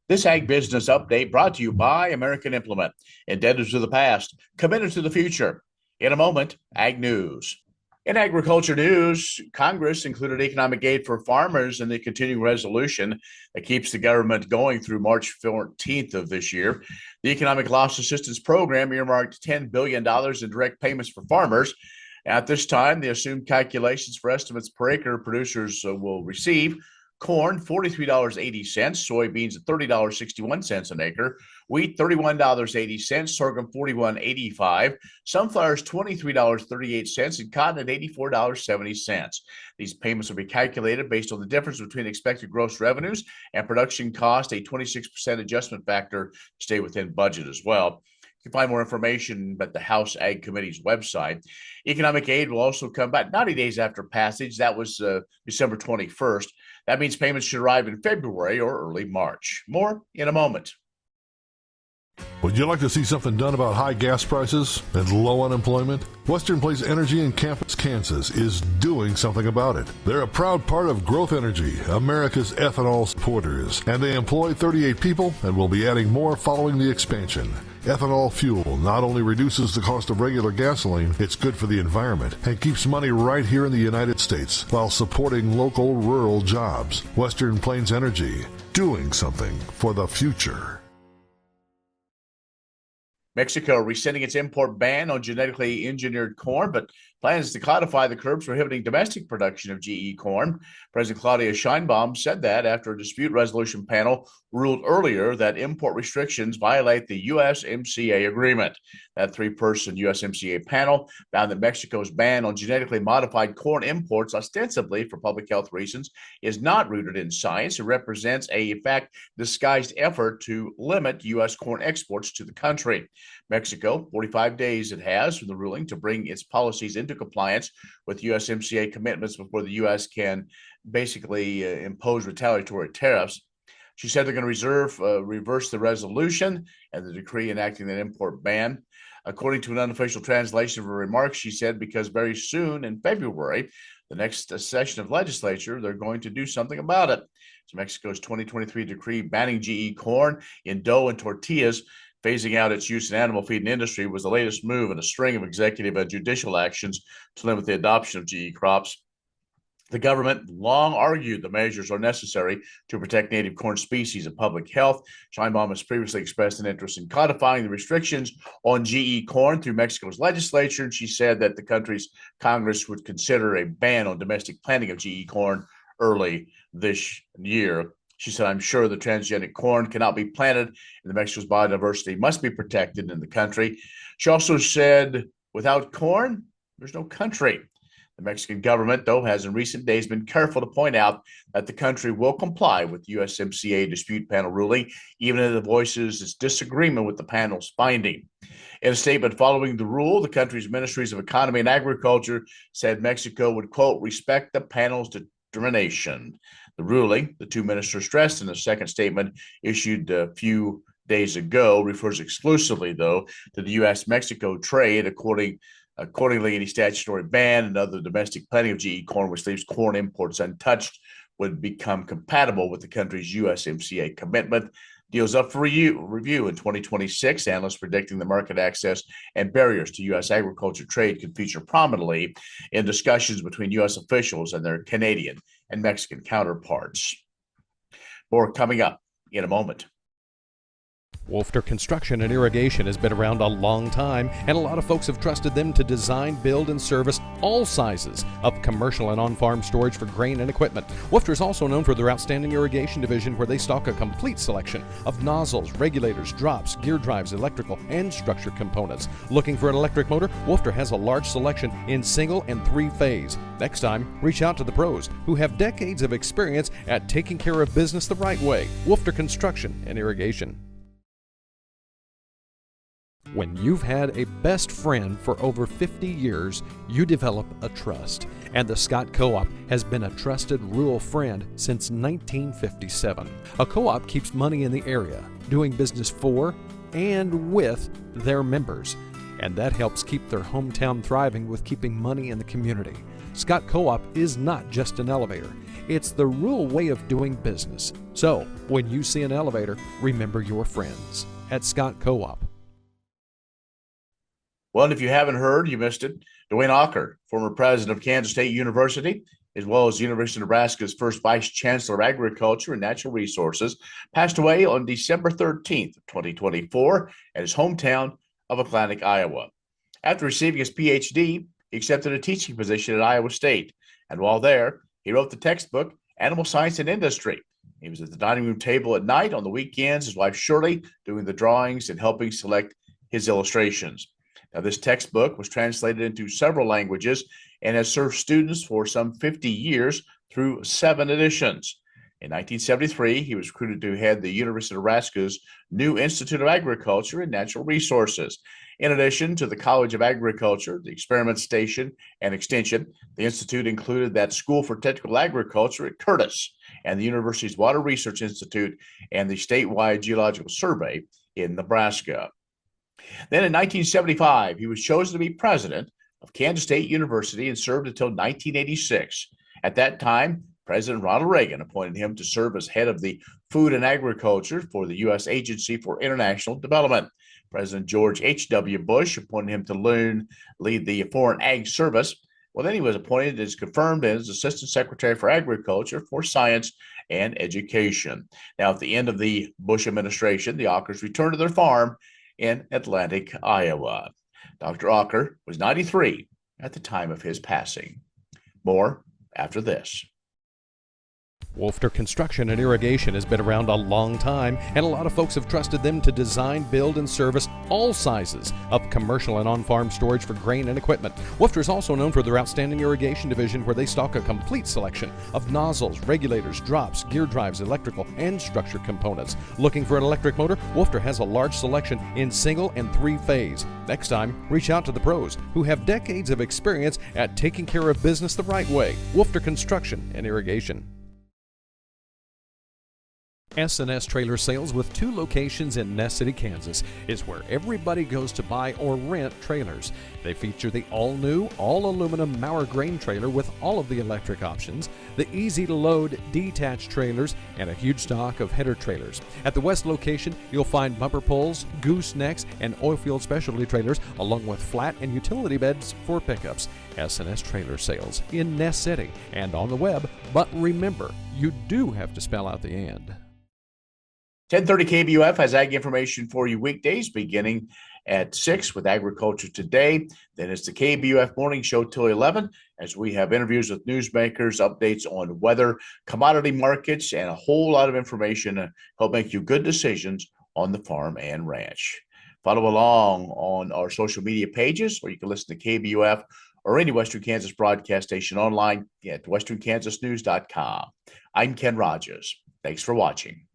This Ag Business Update brought to you by American Implement. Indebted to the past, committed to the future. In a moment, Ag News. In agriculture news, Congress included economic aid for farmers in the continuing resolution that keeps the government going through March 14th of this year. The Economic Loss Assistance Program earmarked $10 billion in direct payments for farmers. At this time, the assumed calculations for estimates per acre producers will receive: corn, $43.80, soybeans at $30.61 an acre, wheat, $31.80, sorghum, $41.85, sunflowers, $23.38, and cotton at $84.70. These payments will be calculated based on the difference between expected gross revenues and production cost, a 26% adjustment factor to stay within budget as well. You can find more information at the House Ag Committee's website. Economic aid will also come back 90 days after passage. That was December 21st. That means payments should arrive in February or early March. More in a moment. Would you like to see something done about high gas prices and low unemployment? Western Plains Energy in Campus, Kansas is doing something about it. They're a proud part of Growth Energy, America's ethanol supporters, and they employ 38 people and will be adding more following the expansion. Ethanol fuel not only reduces the cost of regular gasoline, it's good for the environment and keeps money right here in the United States while supporting local rural jobs. Western Plains Energy, doing something for the future. Mexico rescinding its import ban on genetically engineered corn, but plans to codify the curbs prohibiting domestic production of GE corn. President Claudia Sheinbaum said that after a dispute resolution panel ruled earlier that import restrictions violate the USMCA agreement. That three-person USMCA panel found that Mexico's ban on genetically modified corn imports, ostensibly for public health reasons, is not rooted in science. It represents a, in fact, disguised effort to limit U.S. corn exports to the country. Mexico, 45 days it has from the ruling to bring its policies into compliance with USMCA commitments before the U.S. can basically impose retaliatory tariffs. She said they're going to reverse the resolution and the decree enacting that import ban. According to an unofficial translation of her remarks, she said because very soon in February, the next session of legislature, they're going to do something about it. So Mexico's 2023 decree banning GE corn in dough and tortillas, phasing out its use in animal feed and industry, was the latest move in a string of executive and judicial actions to limit the adoption of GE crops. The government long argued the measures are necessary to protect native corn species and public health. Sheinbaum has previously expressed an interest in codifying the restrictions on GE corn through Mexico's legislature, and she said that the country's Congress would consider a ban on domestic planting of GE corn early this year. She said, I'm sure the transgenic corn cannot be planted, and the Mexico's biodiversity must be protected in the country. She also said, without corn, there's no country. The Mexican government, though, has in recent days been careful to point out that the country will comply with USMCA dispute panel ruling, even if it voices its disagreement with the panel's finding. In a statement following the rule, the country's ministries of economy and agriculture said Mexico would, quote, respect the panel's determination. The ruling, the two ministers stressed in a second statement issued a few days ago, refers exclusively, though, to the U.S.-Mexico trade. Accordingly, any statutory ban and other domestic planting of GE corn, which leaves corn imports untouched, would become compatible with the country's USMCA commitment. Deals up for review in 2026. Analysts predicting the market access and barriers to U.S. agriculture trade could feature prominently in discussions between U.S. officials and their Canadian and Mexican counterparts. More coming up in a moment. Wolfter Construction and Irrigation has been around a long time, and a lot of folks have trusted them to design, build, and service all sizes of commercial and on-farm storage for grain and equipment. Wolfter is also known for their outstanding irrigation division, where they stock a complete selection of nozzles, regulators, drops, gear drives, electrical, and structure components. Looking for an electric motor? Wolfter has a large selection in single and three-phase. Next time, reach out to the pros who have decades of experience at taking care of business the right way. Wolfter Construction and Irrigation. When you've had a best friend for over 50 years, you develop a trust. And the Scott Co-op has been a trusted rural friend since 1957. A co-op keeps money in the area, doing business for and with their members. And that helps keep their hometown thriving with keeping money in the community. Scott Co-op is not just an elevator. It's the rural way of doing business. So, when you see an elevator, remember your friends at Scott Co-op. Well, and if you haven't heard, you missed it. Dwayne Ocker, former president of Kansas State University, as well as University of Nebraska's first vice chancellor of agriculture and natural resources, passed away on December 13th, 2024, at his hometown of Atlantic, Iowa. After receiving his PhD, he accepted a teaching position at Iowa State. And while there, he wrote the textbook, Animal Science and Industry. He was at the dining room table at night on the weekends, his wife Shirley doing the drawings and helping select his illustrations. Now, this textbook was translated into several languages and has served students for some 50 years through 7 editions. In 1973, he was recruited to head the University of Nebraska's new Institute of Agriculture and Natural Resources. In addition to the College of Agriculture, the Experiment Station, and Extension, the Institute included that School for Technical Agriculture at Curtis and the university's Water Research Institute and the statewide Geological Survey in Nebraska. Then in 1975, he was chosen to be president of Kansas State University and served until 1986. At that time, President Ronald Reagan appointed him to serve as head of the Food and Agriculture for the U.S. Agency for International Development. President George H.W. Bush appointed him to lead the Foreign Ag Service. Well, then he was appointed as confirmed as Assistant Secretary for Agriculture for Science and Education. Now, at the end of the Bush administration, the Ockers returned to their farm in Atlantic, Iowa. Dr. Ocker was 93 at the time of his passing. More after this. Wolfter Construction and Irrigation has been around a long time, and a lot of folks have trusted them to design, build, and service all sizes of commercial and on-farm storage for grain and equipment. Wolfter is also known for their outstanding irrigation division, where they stock a complete selection of nozzles, regulators, drops, gear drives, electrical, and structure components. Looking for an electric motor? Wolfter has a large selection in single and 3-phase. Next time, reach out to the pros who have decades of experience at taking care of business the right way. Wolfter Construction and Irrigation. S&S Trailer Sales, with 2 locations in Ness City, Kansas, is where everybody goes to buy or rent trailers. They feature the all-new, all-aluminum Maurer grain trailer with all of the electric options, the easy-to-load detached trailers, and a huge stock of header trailers. At the west location, you'll find bumper pulls, goosenecks, and oilfield specialty trailers, along with flat and utility beds for pickups. S&S Trailer Sales in Ness City and on the web, but remember, you do have to spell out the and. 1030 KBUF has ag information for you weekdays beginning at 6 with Agriculture Today. Then it's the KBUF Morning Show till 11 as we have interviews with newsmakers, updates on weather, commodity markets, and a whole lot of information to help make you good decisions on the farm and ranch. Follow along on our social media pages, or you can listen to KBUF or any Western Kansas broadcast station online at westernkansasnews.com. I'm Ken Rogers. Thanks for watching.